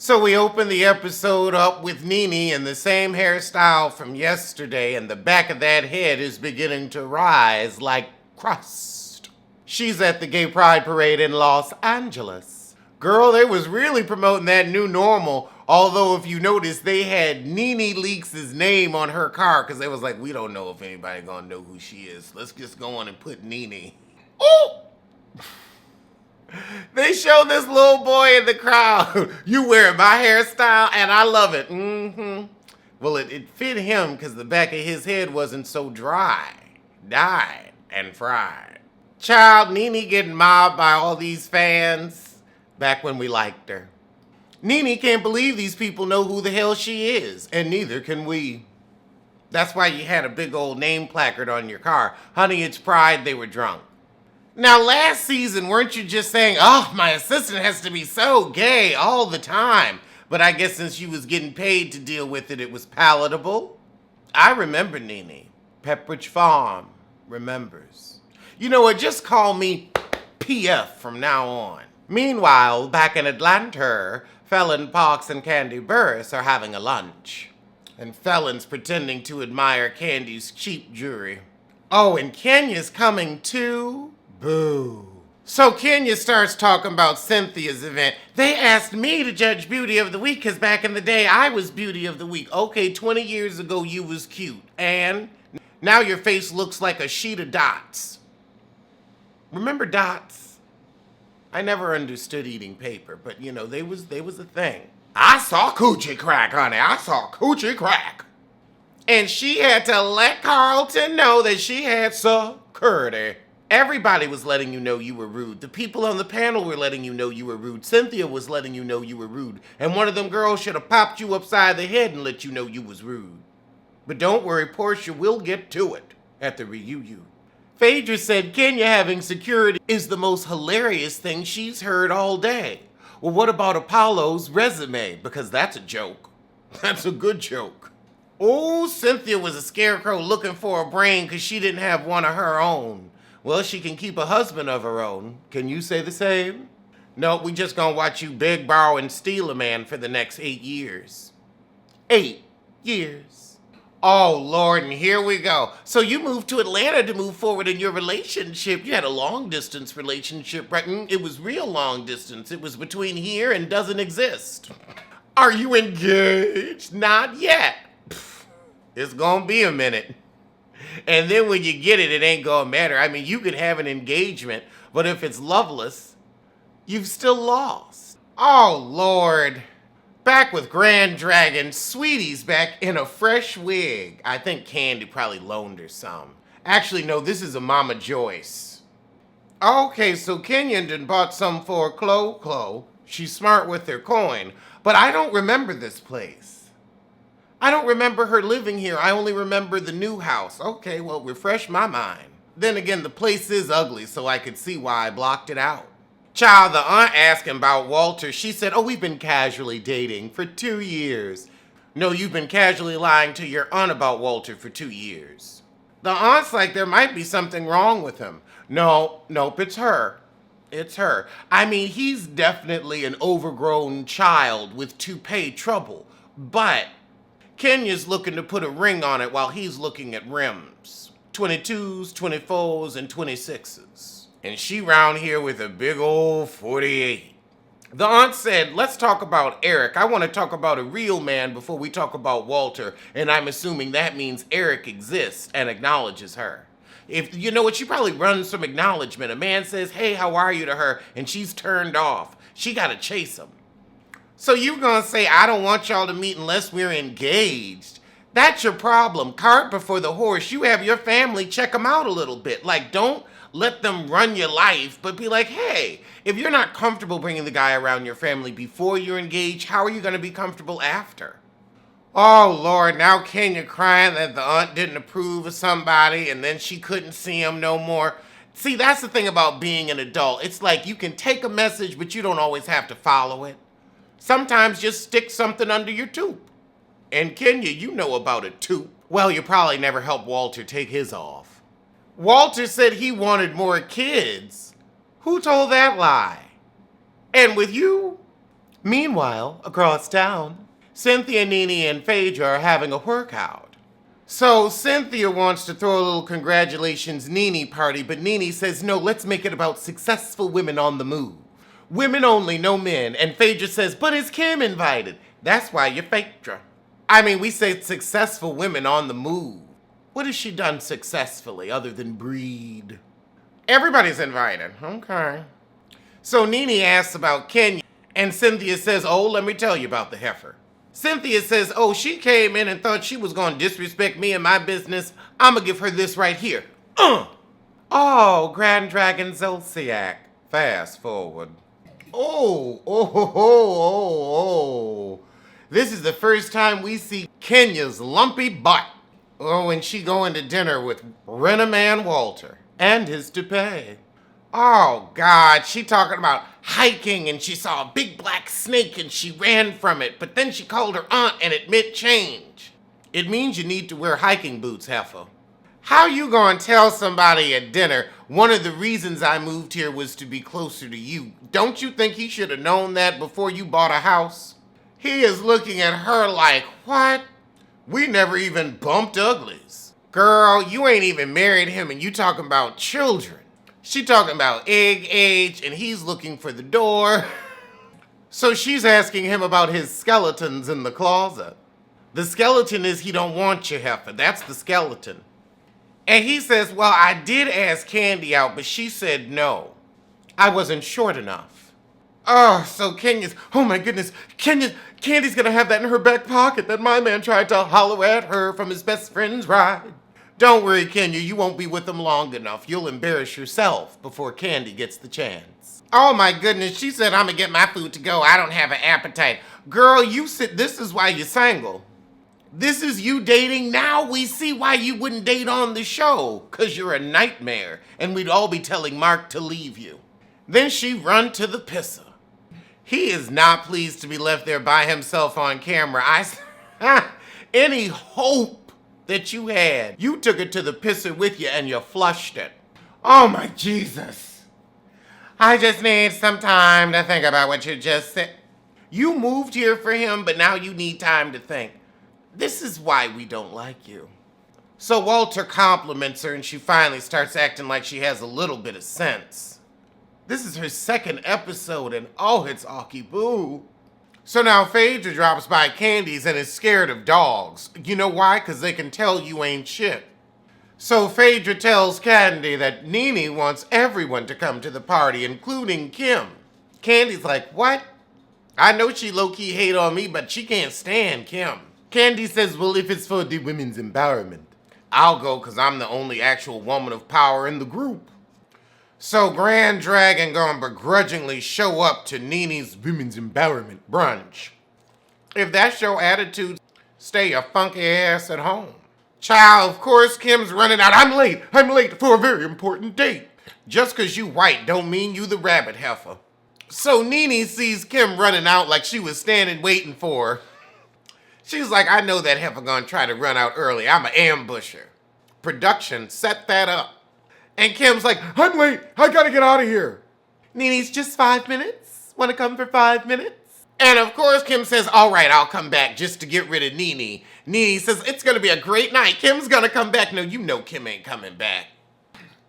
So we open the episode up with Nene in the same hairstyle from yesterday, and the back of that head is beginning to rise like crust. She's at the Gay Pride Parade in Los Angeles. Girl, they was really promoting that new normal, although if you notice, they had Nene Leakes' name on her car because they was like, we don't know if anybody gonna know who she is. Let's just go on and put Nene. Oh! They show this little boy in the crowd. You wearing my hairstyle, and I love it. Well, it fit him because the back of his head wasn't so dry, dyed, and fried. Child, Nene getting mobbed by all these fans back when we liked her. Nene can't believe these people know who the hell she is, and neither can we. That's why you had a big old name placard on your car. Honey, it's Pride, they were drunk. Now, last season, weren't you just saying, oh, my assistant has to be so gay all the time? But I guess since you was getting paid to deal with it, it was palatable. I remember Nene. Pepperidge Farm remembers. You know what, just call me PF from now on. Meanwhile, back in Atlanta, Felon Parks and Candy Burris are having a lunch. And Felon's pretending to admire Candy's cheap jewelry. Oh, and Kenya's coming too? Boo. So Kenya starts talking about Cynthia's event. They asked me to judge Beauty of the Week because back in the day I was Beauty of the Week. Okay, 20 years ago you was cute. And now your face looks like a sheet of dots. Remember dots? I never understood eating paper, but you know, they was a thing. I saw coochie crack, honey. I saw coochie crack. And she had to let Carlton know that she had security. Everybody was letting you know you were rude. The people on the panel were letting you know you were rude. Cynthia was letting you know you were rude. And one of them girls should have popped you upside the head and let you know you was rude. But don't worry, Portia will get to it at the reunion. Phaedra said Kenya having security is the most hilarious thing she's heard all day. Well, what about Apollo's resume? Because that's a joke. That's a good joke. Oh, Cynthia was a scarecrow looking for a brain because she didn't have one of her own. Well, she can keep a husband of her own. Can you say the same? No, we just gonna watch you beg, borrow, and steal a man for the next 8 years. 8 years. Oh, Lord, and here we go. So you moved to Atlanta to move forward in your relationship. You had a long-distance relationship, right? It was real long distance. It was between here and doesn't exist. Are you engaged? Not yet. It's gonna be a minute. And then when you get it, it ain't gonna matter. I mean, you could have an engagement, but if it's loveless, you've still lost. Oh, Lord. Back with Grand Dragon, Sweetie's back in a fresh wig. I think Candy probably loaned her some. Actually, no, this is a Mama Joyce. Okay, so Kenyon done bought some for Chloe. She's smart with her coin, but I don't remember this place. I don't remember her living here. I only remember the new house. Okay, well, refresh my mind. Then again, the place is ugly, so I could see why I blocked it out. Child, the aunt asking about Walter, she said, oh, we've been casually dating for 2 years. No, you've been casually lying to your aunt about Walter for 2 years. The aunt's like, there might be something wrong with him. Nope, it's her. It's her. I mean, he's definitely an overgrown child with toupee trouble, but Kenya's looking to put a ring on it while he's looking at rims. 22s, 24s, and 26s. And she round here with a big old 48. The aunt said, let's talk about Eric. I want to talk about a real man before we talk about Walter. And I'm assuming that means Eric exists and acknowledges her. If you know what, she probably runs some acknowledgement. A man says, hey, how are you to her? And she's turned off. She got to chase him. So you gonna say, I don't want y'all to meet unless we're engaged. That's your problem. Cart before the horse. You have your family check them out a little bit. Like, don't let them run your life, but be like, hey, if you're not comfortable bringing the guy around your family before you're engaged, how are you gonna be comfortable after? Oh, Lord, now Kenya crying that the aunt didn't approve of somebody and then she couldn't see him no more. See, that's the thing about being an adult. It's like you can take a message, but you don't always have to follow it. Sometimes just stick something under your tube. And Kenya, you know about a tube. Well, you probably never helped Walter take his off. Walter said he wanted more kids. Who told that lie? And with you? Meanwhile, across town, Cynthia, Nene, and Phaedra are having a workout. So Cynthia wants to throw a little congratulations Nene party, but Nene says, no, let's make it about successful women on the move. Women only, no men. And Phaedra says, but is Kim invited? That's why you're Phaedra. I mean, we say successful women on the move. What has she done successfully other than breed? Everybody's invited. Okay. So Nene asks about Kenya, and Cynthia says, oh, let me tell you about the heifer. Cynthia says, oh, she came in and thought she was going to disrespect me and my business. I'm going to give her this right here. Oh, Grand Dragon Zolciak. Fast forward. Oh. This is the first time we see Kenya's lumpy butt. Oh, and she going to dinner with Rent-A-Man Walter and his toupee. Oh, God, she talking about hiking and she saw a big black snake and she ran from it, but then she called her aunt and it meant change. It means you need to wear hiking boots, heifer. How you gonna tell somebody at dinner, one of the reasons I moved here was to be closer to you? Don't you think he should have known that before you bought a house? He is looking at her like, what? We never even bumped uglies. Girl, you ain't even married him and you talking about children. She talking about egg age and he's looking for the door. So she's asking him about his skeletons in the closet. The skeleton is he don't want you, heifer. That's the skeleton. And he says, well, I did ask Candy out, but she said no. I wasn't short enough. Oh, so Kenya's, oh my goodness, Candy's gonna have that in her back pocket that my man tried to holler at her from his best friend's ride. Don't worry, Kenya, you won't be with them long enough. You'll embarrass yourself before Candy gets the chance. Oh my goodness, she said I'm gonna get my food to go. I don't have an appetite. Girl, this is why you're single. This is you dating. Now we see why you wouldn't date on the show. 'Cause you're a nightmare and we'd all be telling Mark to leave you. Then she run to the pisser. He is not pleased to be left there by himself on camera. Any hope that you had, you took it to the pisser with you and you flushed it. Oh my Jesus. I just need some time to think about what you just said. You moved here for him, but now you need time to think. This is why we don't like you. So Walter compliments her and she finally starts acting like she has a little bit of sense. This is her second episode and oh, it's awky boo. So now Phaedra drops by Candy's and is scared of dogs. You know why? 'Cause they can tell you ain't shit. So Phaedra tells Candy that Nene wants everyone to come to the party, including Kim. Candy's like, what? I know she low-key hate on me, but she can't stand Kim. Candy says, well, if it's for the women's empowerment, I'll go 'cause I'm the only actual woman of power in the group. So Grand Dragon gonna begrudgingly show up to Nene's Women's Empowerment brunch. If that's your attitude, stay your funky ass at home. Child, of course Kim's running out. I'm late for a very important date. Just 'cause you white don't mean you the rabbit heifer. So Nene sees Kim running out like she was standing waiting for her. She's like, I know that heifer gonna try to run out early. I'm an ambusher. Production set that up. And Kim's like, I'm late. I gotta get out of here. Nene's just 5 minutes. Wanna come for 5 minutes? And of course, Kim says, all right, I'll come back just to get rid of Nene. Nene says, it's gonna be a great night. Kim's gonna come back. No, you know Kim ain't coming back.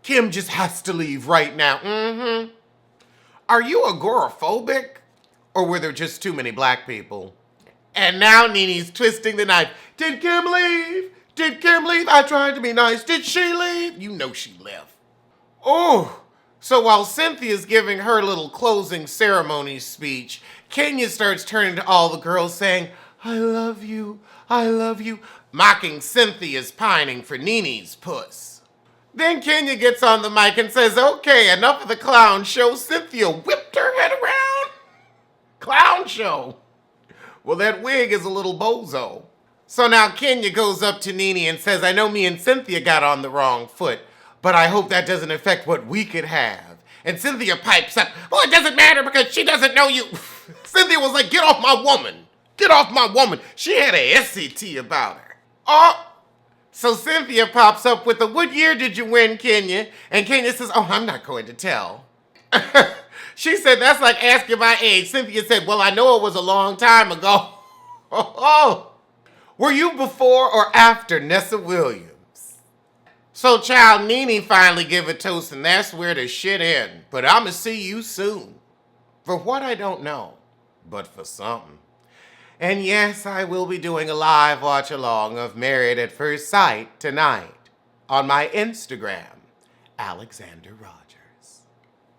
Kim just has to leave right now. Are you agoraphobic? Or were there just too many black people? And now Nene's twisting the knife. Did Kim leave? Did Kim leave? I tried to be nice. Did she leave? You know she left. Oh, so while Cynthia's giving her little closing ceremony speech, Kenya starts turning to all the girls saying, I love you, mocking Cynthia's pining for Nene's puss. Then Kenya gets on the mic and says, okay, enough of the clown show. Cynthia whipped her head around. Clown show. Well, that wig is a little bozo. So now Kenya goes up to Nene and says, I know me and Cynthia got on the wrong foot, but I hope that doesn't affect what we could have. And Cynthia pipes up, well, it doesn't matter because she doesn't know you. Cynthia was like, get off my woman. Get off my woman. She had a SCT about her. Oh, so Cynthia pops up with the, what year did you win, Kenya? And Kenya says, oh, I'm not going to tell. She said, that's like asking my age. Cynthia said, well, I know it was a long time ago. Oh, were you before or after Nessa Williams? So, child, Nene finally give a toast, and that's where the shit end. But I'ma see you soon. For what I don't know, but for something. And yes, I will be doing a live watch along of Married at First Sight tonight on my Instagram, Alexander Rodgers.